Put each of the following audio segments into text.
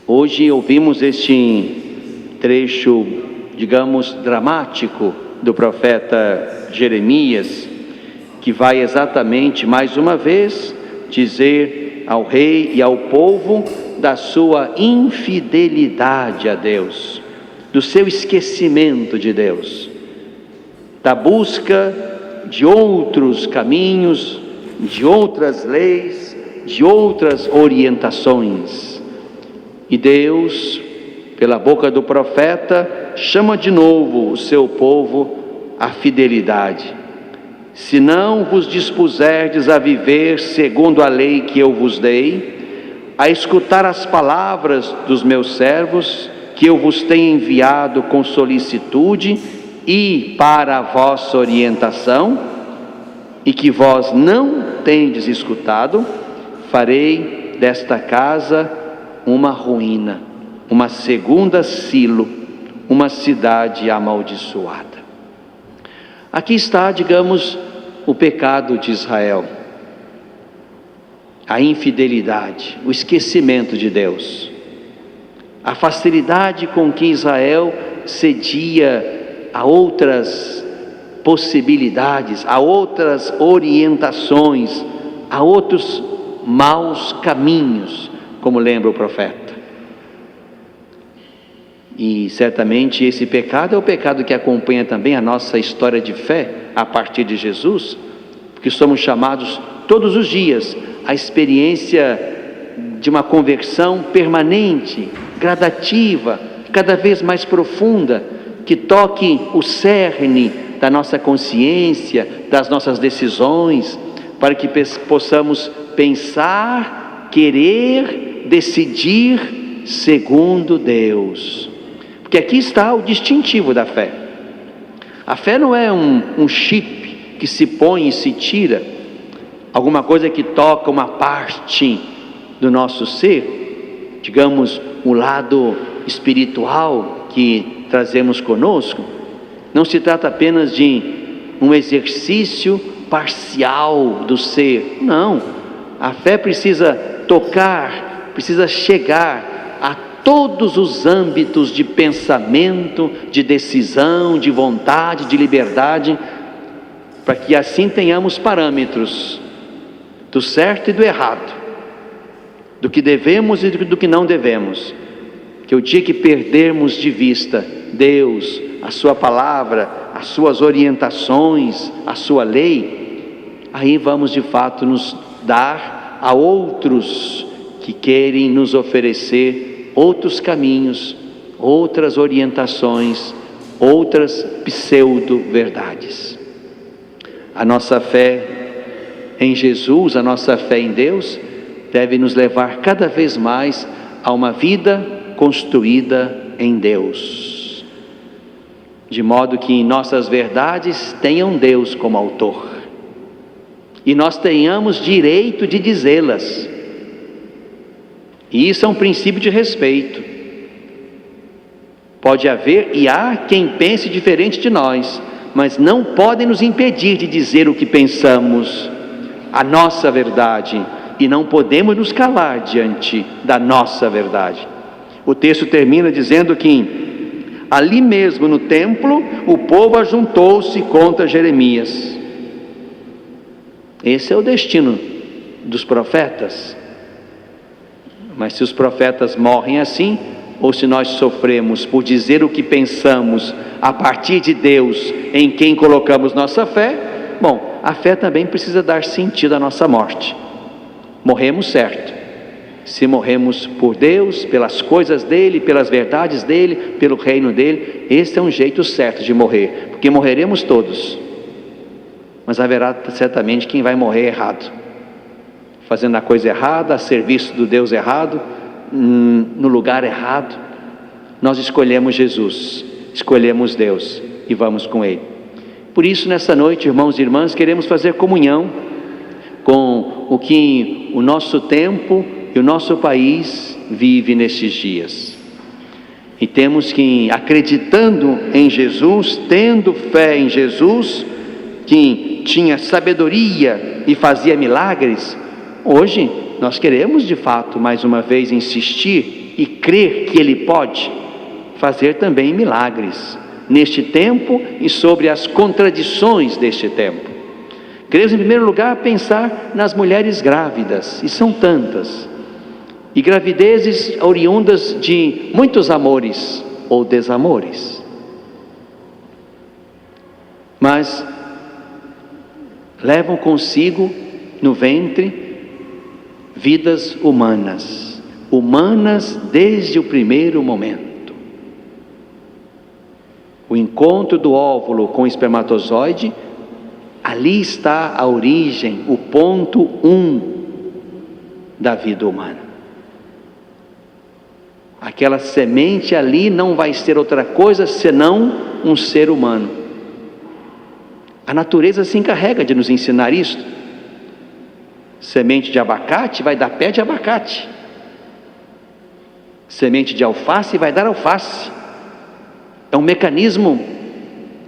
Hoje ouvimos este trecho, digamos, dramático do profeta Jeremias, que vai exatamente, mais uma vez, dizer ao rei e ao povo da sua infidelidade a Deus, do seu esquecimento de Deus, da busca de outros caminhos, de outras leis, de outras orientações. E Deus, pela boca do profeta, chama de novo o seu povo à fidelidade. Se não vos dispuserdes a viver segundo a lei que eu vos dei, a escutar as palavras dos meus servos, que eu vos tenho enviado com solicitude e para a vossa orientação, e que vós não tendes escutado, farei desta casa uma ruína, uma segunda Silo, uma cidade amaldiçoada. Aqui está, digamos, o pecado de Israel, a infidelidade, o esquecimento de Deus, a facilidade com que Israel cedia a outras possibilidades, a outras orientações, a outros maus caminhos, como lembra o profeta. E certamente esse pecado é o pecado que acompanha também a nossa história de fé a partir de Jesus, porque somos chamados todos os dias à experiência de uma conversão permanente, gradativa, cada vez mais profunda, que toque o cerne da nossa consciência, das nossas decisões, para que possamos pensar, querer, decidir segundo Deus. Porque aqui está o distintivo da fé. A fé não é um chip que se põe e se tira, alguma coisa que toca uma parte do nosso ser, digamos, o lado espiritual que trazemos conosco. Não se trata apenas de um exercício parcial do ser, não. A fé precisa tocar, precisa chegar a todos os âmbitos de pensamento, de decisão, de vontade, de liberdade, para que assim tenhamos parâmetros do certo e do errado, do que devemos e do que não devemos. Que o dia que perdermos de vista Deus, a sua palavra, as suas orientações, a sua lei, aí vamos de fato nos dar a outros que querem nos oferecer outros caminhos, outras orientações, outras pseudo-verdades. A nossa fé em Jesus, a nossa fé em Deus, deve nos levar cada vez mais a uma vida construída em Deus, de modo que nossas verdades tenham Deus como autor, e nós tenhamos direito de dizê-las. E isso é um princípio de respeito. Pode haver e há quem pense diferente de nós, mas não podem nos impedir de dizer o que pensamos, a nossa verdade, e não podemos nos calar diante da nossa verdade. O texto termina dizendo que ali mesmo no templo o povo ajuntou-se contra Jeremias. Esse é o destino dos profetas. Mas se os profetas morrem assim, ou se nós sofremos por dizer o que pensamos a partir de Deus, em quem colocamos nossa fé, bom, a fé também precisa dar sentido à nossa morte. Morremos certo. Se morremos por Deus, pelas coisas dele, pelas verdades dele, pelo reino dele, esse é um jeito certo de morrer, porque morreremos todos, mas haverá certamente quem vai morrer errado, fazendo a coisa errada, a serviço do Deus errado, no lugar errado. Nós escolhemos Jesus, escolhemos Deus e vamos com Ele. Por isso, nessa noite, irmãos e irmãs, queremos fazer comunhão com o que o nosso tempo e o nosso país vive nestes dias. E temos que, acreditando em Jesus, tendo fé em Jesus, que tinha sabedoria e fazia milagres, hoje nós queremos de fato mais uma vez insistir e crer que Ele pode fazer também milagres neste tempo e sobre as contradições deste tempo. Queremos, em primeiro lugar, pensar nas mulheres grávidas, e são tantas, e gravidezes oriundas de muitos amores ou desamores, mas levam consigo no ventre vidas humanas, humanas desde o primeiro momento. O encontro do óvulo com o espermatozoide, ali está a origem, o ponto 1 da vida humana. Aquela semente ali não vai ser outra coisa senão um ser humano. A natureza se encarrega de nos ensinar isso. Semente de abacate vai dar pé de abacate. Semente de alface vai dar alface. É um mecanismo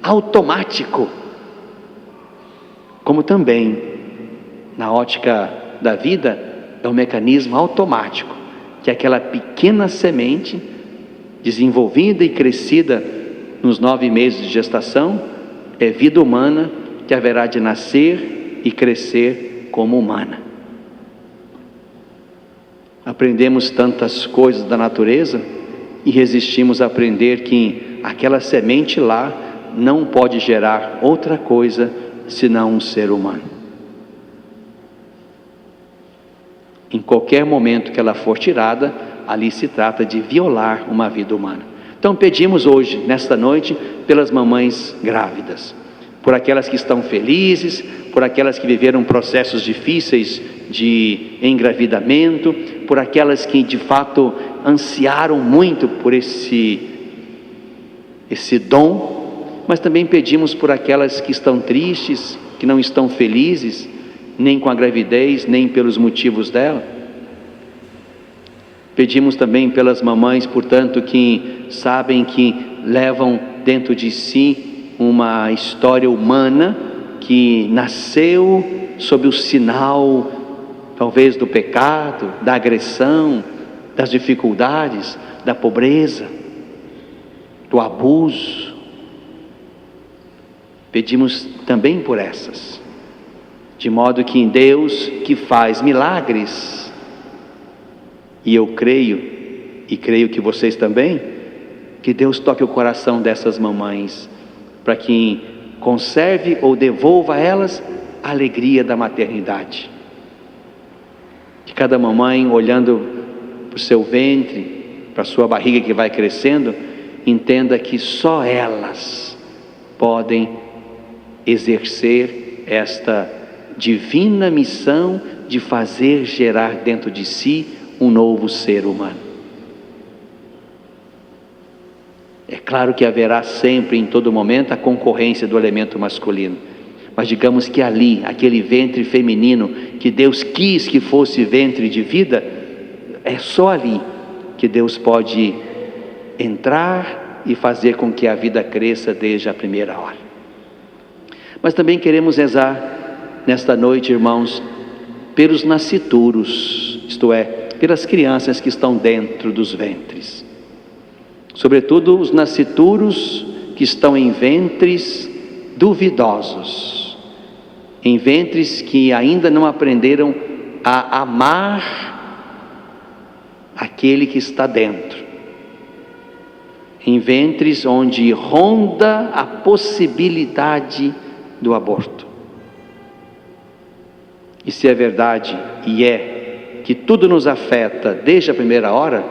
automático. Como também, na ótica da vida, é um mecanismo automático, que aquela pequena semente, desenvolvida e crescida nos 9 meses de gestação, é vida humana que haverá de nascer e crescer como humana. Aprendemos tantas coisas da natureza e resistimos a aprender que aquela semente lá não pode gerar outra coisa senão um ser humano. Em qualquer momento que ela for tirada, ali se trata de violar uma vida humana. Então pedimos hoje, nesta noite, pelas mamães grávidas, por aquelas que estão felizes, por aquelas que viveram processos difíceis de engravidamento, por aquelas que de fato ansiaram muito por esse dom, mas também pedimos por aquelas que estão tristes, que não estão felizes, nem com a gravidez, nem pelos motivos dela. Pedimos também pelas mamães, portanto, que sabem que levam dentro de si uma história humana que nasceu sob o sinal, talvez, do pecado, da agressão, das dificuldades, da pobreza, do abuso. Pedimos também por essas, de modo que em Deus que faz milagres, e eu creio, e creio que vocês também, que Deus toque o coração dessas mamães, para que conserve ou devolva a elas a alegria da maternidade. Que cada mamãe, olhando para o seu ventre, para a sua barriga que vai crescendo, entenda que só elas podem exercer esta divina missão de fazer gerar dentro de si um novo ser humano. É claro que haverá sempre, em todo momento, a concorrência do elemento masculino, mas digamos que ali, aquele ventre feminino que Deus quis que fosse ventre de vida, é só ali que Deus pode entrar e fazer com que a vida cresça desde a primeira hora. Mas também queremos rezar nesta noite, irmãos, pelos nascituros, isto é, pelas crianças que estão dentro dos ventres. Sobretudo os nascituros que estão em ventres duvidosos, em ventres que ainda não aprenderam a amar aquele que está dentro, em ventres onde ronda a possibilidade do aborto. E se é verdade, e é, que tudo nos afeta desde a primeira hora,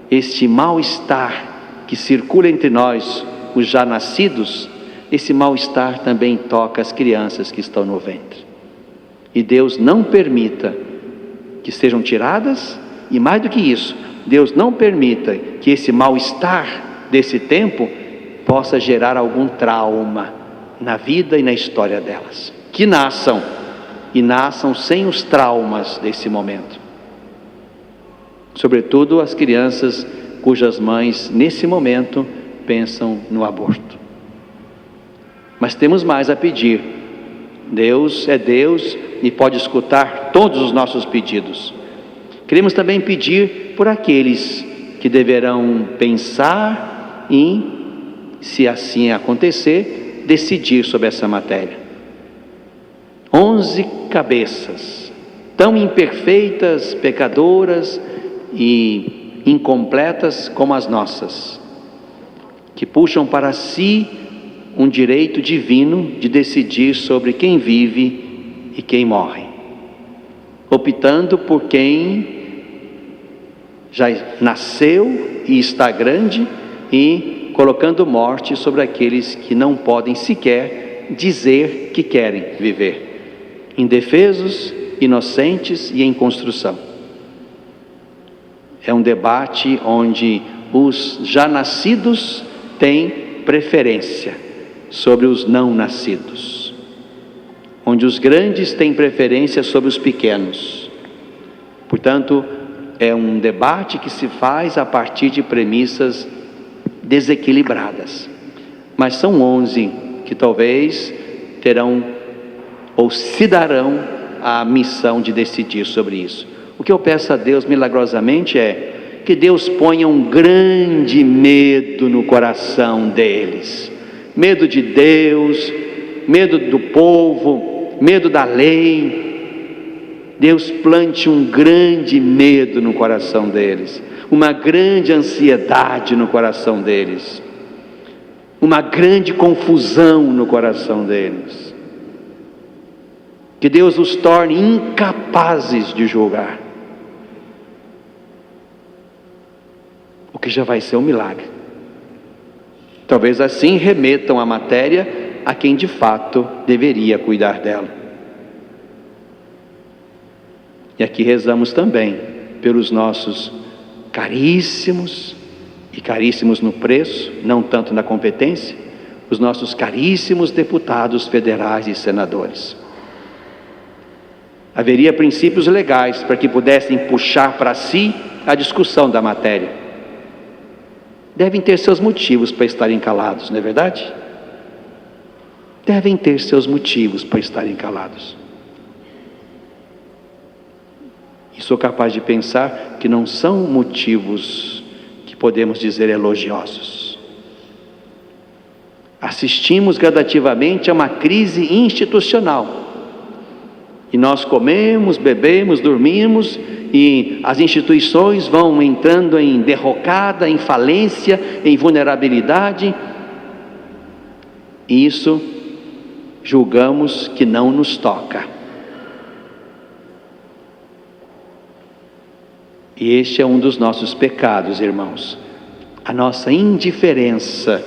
este mal-estar que circula entre nós, os já nascidos, esse mal-estar também toca as crianças que estão no ventre. E Deus não permita que sejam tiradas, e mais do que isso, Deus não permita que esse mal-estar desse tempo possa gerar algum trauma na vida e na história delas. Que nasçam, e nasçam sem os traumas desse momento. Sobretudo as crianças cujas mães, nesse momento, pensam no aborto. Mas temos mais a pedir. Deus é Deus e pode escutar todos os nossos pedidos. Queremos também pedir por aqueles que deverão pensar em, se assim acontecer, decidir sobre essa matéria. 11 cabeças, tão imperfeitas, pecadoras e incompletas como as nossas, que puxam para si um direito divino de decidir sobre quem vive e quem morre, optando por quem já nasceu e está grande e colocando morte sobre aqueles que não podem sequer dizer que querem viver, indefesos, inocentes e em construção. É um debate onde os já nascidos têm preferência sobre os não nascidos, onde os grandes têm preferência sobre os pequenos. Portanto, é um debate que se faz a partir de premissas desequilibradas. Mas são 11 que talvez terão ou se darão a missão de decidir sobre isso. O que eu peço a Deus milagrosamente é que Deus ponha um grande medo no coração deles. Medo de Deus, medo do povo, medo da lei. Deus plante um grande medo no coração deles, uma grande ansiedade no coração deles, uma grande confusão no coração deles. Que Deus os torne incapazes de julgar, o que já vai ser um milagre. Talvez assim remetam a matéria a quem de fato deveria cuidar dela. E aqui rezamos também pelos nossos caríssimos, e caríssimos no preço, não tanto na competência, os nossos caríssimos deputados federais e senadores. Haveria princípios legais para que pudessem puxar para si a discussão da matéria. Devem ter seus motivos para estarem calados, não é verdade? Devem ter seus motivos para estarem calados. E sou capaz de pensar que não são motivos que podemos dizer elogiosos. Assistimos gradativamente a uma crise institucional. E nós comemos, bebemos, dormimos, e as instituições vão entrando em derrocada, em falência, em vulnerabilidade. E isso julgamos que não nos toca. E este é um dos nossos pecados, irmãos. A nossa indiferença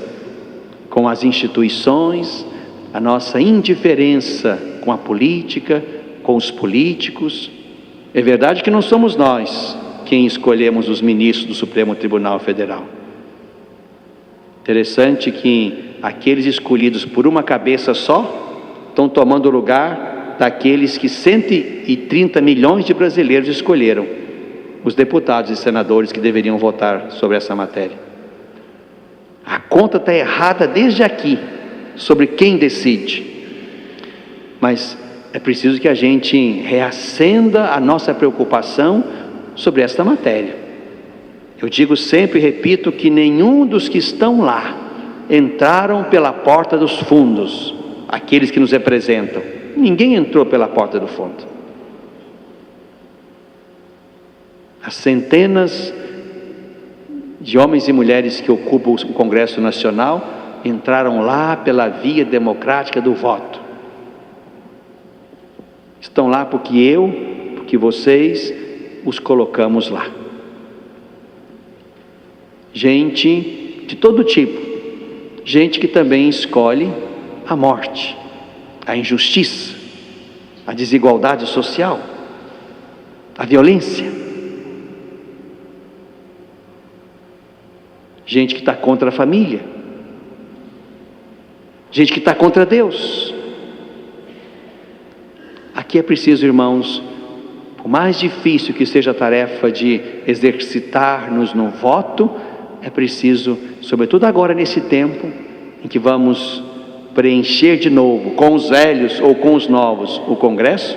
com as instituições, a nossa indiferença com a política, com os políticos. É verdade que não somos nós quem escolhemos os ministros do Supremo Tribunal Federal. Interessante que aqueles escolhidos por uma cabeça só estão tomando o lugar daqueles que 130 milhões de brasileiros escolheram, os deputados e senadores que deveriam votar sobre essa matéria. A conta está errada desde aqui, sobre quem decide. Mas é preciso que a gente reacenda a nossa preocupação sobre esta matéria. Eu digo sempre e repito que nenhum dos que estão lá entraram pela porta dos fundos, aqueles que nos representam. Ninguém entrou pela porta do fundo. As centenas de homens e mulheres que ocupam o Congresso Nacional entraram lá pela via democrática do voto. Estão lá porque vocês os colocamos lá. Gente de todo tipo, gente que também escolhe a morte, a injustiça, a desigualdade social, a violência. Gente que está contra a família, gente que está contra Deus. Aqui é preciso, irmãos, por mais difícil que seja a tarefa de exercitar-nos no voto, é preciso, sobretudo agora nesse tempo, em que vamos preencher de novo, com os velhos ou com os novos, o Congresso,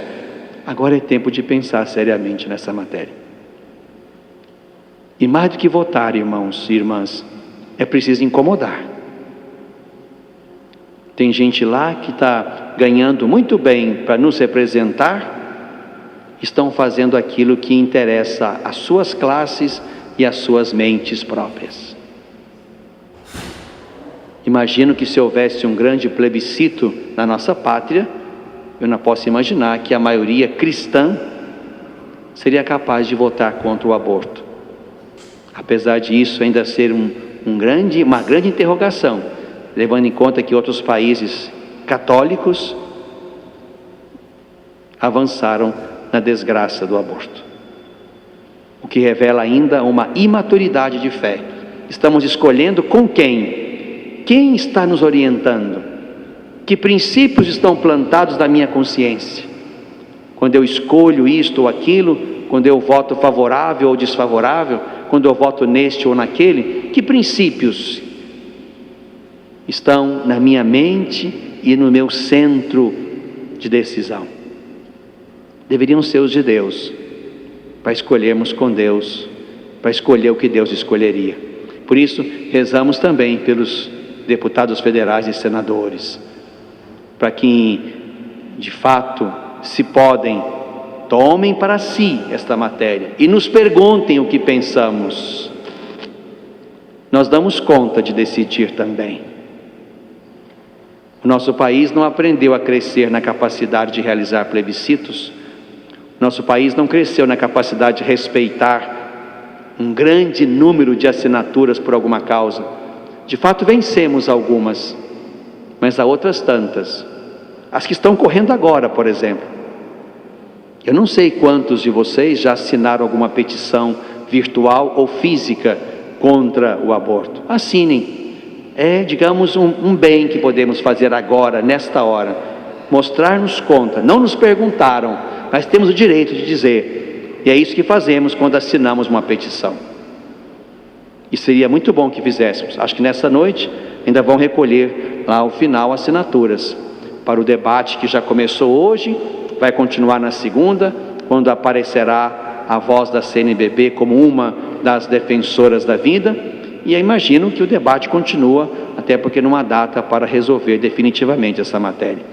agora é tempo de pensar seriamente nessa matéria. E mais do que votar, irmãos e irmãs, é preciso incomodar. Tem gente lá que está ganhando muito bem para nos representar, estão fazendo aquilo que interessa às suas classes e às suas mentes próprias. Imagino que se houvesse um grande plebiscito na nossa pátria, eu não posso imaginar que a maioria cristã seria capaz de votar contra o aborto. Apesar disso ainda ser uma grande interrogação, levando em conta que outros países católicos avançaram na desgraça do aborto. O que revela ainda uma imaturidade de fé. Estamos escolhendo com quem? Quem está nos orientando? Que princípios estão plantados na minha consciência? Quando eu escolho isto ou aquilo, quando eu voto favorável ou desfavorável, quando eu voto neste ou naquele, que princípios estão na minha mente e no meu centro de decisão? Deveriam ser os de Deus, para escolhermos com Deus, para escolher o que Deus escolheria. Por isso, rezamos também pelos deputados federais e senadores, para que, de fato, se podem, tomem para si esta matéria e nos perguntem o que pensamos. Nós damos conta de decidir também. O nosso país não aprendeu a crescer na capacidade de realizar plebiscitos. Nosso país não cresceu na capacidade de respeitar um grande número de assinaturas por alguma causa. De fato, vencemos algumas, mas há outras tantas. As que estão correndo agora, por exemplo. Eu não sei quantos de vocês já assinaram alguma petição virtual ou física contra o aborto. Assinem. É, digamos, um bem que podemos fazer agora, nesta hora. Mostrar-nos conta. Não nos perguntaram, mas temos o direito de dizer. E é isso que fazemos quando assinamos uma petição. E seria muito bom que fizéssemos. Acho que nessa noite ainda vão recolher lá ao final assinaturas para o debate que já começou hoje, vai continuar na segunda, quando aparecerá a voz da CNBB como uma das defensoras da vida. E eu imagino que o debate continua, até porque não há data para resolver definitivamente essa matéria.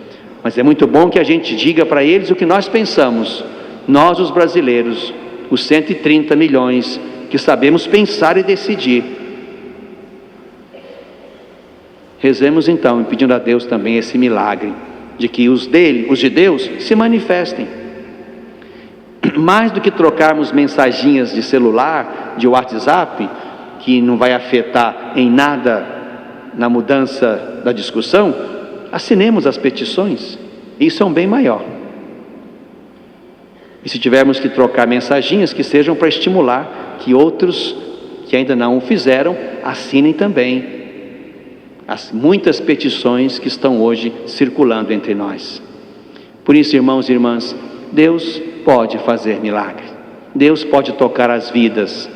Mas é muito bom que a gente diga para eles o que nós pensamos, nós os brasileiros, os 130 milhões que sabemos pensar e decidir. Rezemos então, e pedindo a Deus também esse milagre, de que os de Deus se manifestem. Mais do que trocarmos mensaginhas de celular, de WhatsApp, que não vai afetar em nada na mudança da discussão, assinemos as petições. Isso é um bem maior. E se tivermos que trocar mensaginhas, que sejam para estimular que outros que ainda não o fizeram, assinem também as muitas petições que estão hoje circulando entre nós. Por isso, irmãos e irmãs, Deus pode fazer milagre. Deus pode tocar as vidas.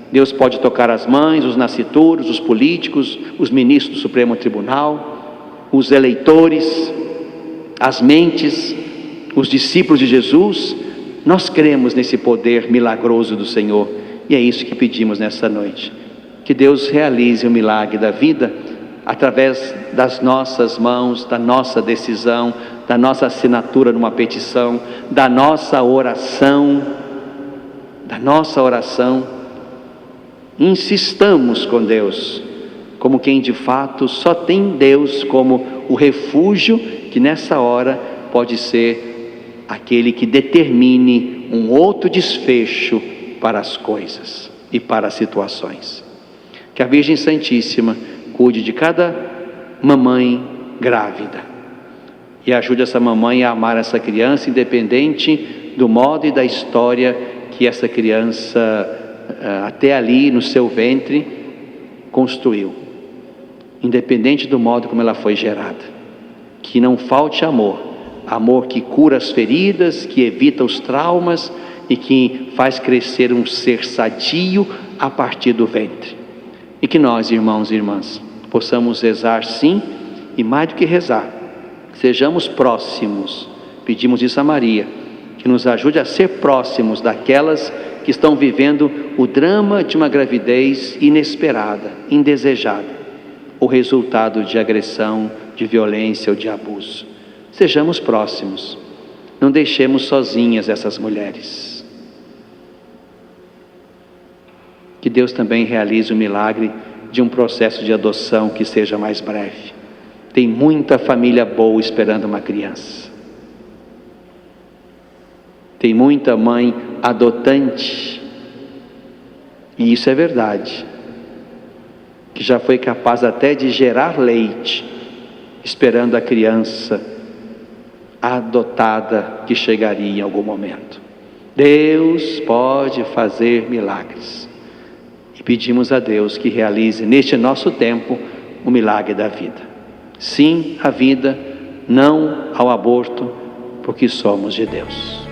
Deus pode tocar as mães, os nascituros, os políticos, os ministros do Supremo Tribunal, os eleitores, as mentes, os discípulos de Jesus. Nós cremos nesse poder milagroso do Senhor e é isso que pedimos nessa noite. Que Deus realize o milagre da vida através das nossas mãos, da nossa decisão, da nossa assinatura numa petição, da nossa oração. Insistamos com Deus, como quem de fato só tem Deus como o refúgio, que nessa hora pode ser aquele que determine um outro desfecho para as coisas e para as situações. Que a Virgem Santíssima cuide de cada mamãe grávida e ajude essa mamãe a amar essa criança, independente do modo e da história que essa criança até ali no seu ventre construiu, independente do modo como ela foi gerada. Que não falte amor, amor que cura as feridas, que evita os traumas e que faz crescer um ser sadio a partir do ventre. E que nós, irmãos e irmãs, possamos rezar sim, e mais do que rezar, sejamos próximos. Pedimos isso a Maria, que nos ajude a ser próximos daquelas que estão vivendo o drama de uma gravidez inesperada, indesejada, o resultado de agressão, de violência ou de abuso. Sejamos próximos, não deixemos sozinhas essas mulheres. Que Deus também realize o milagre de um processo de adoção que seja mais breve. Tem muita família boa esperando uma criança. Tem muita mãe adotante, e isso é verdade, que já foi capaz até de gerar leite, esperando a criança adotada que chegaria em algum momento. Deus pode fazer milagres, e pedimos a Deus que realize neste nosso tempo o milagre da vida. Sim à vida, não ao aborto, porque somos de Deus.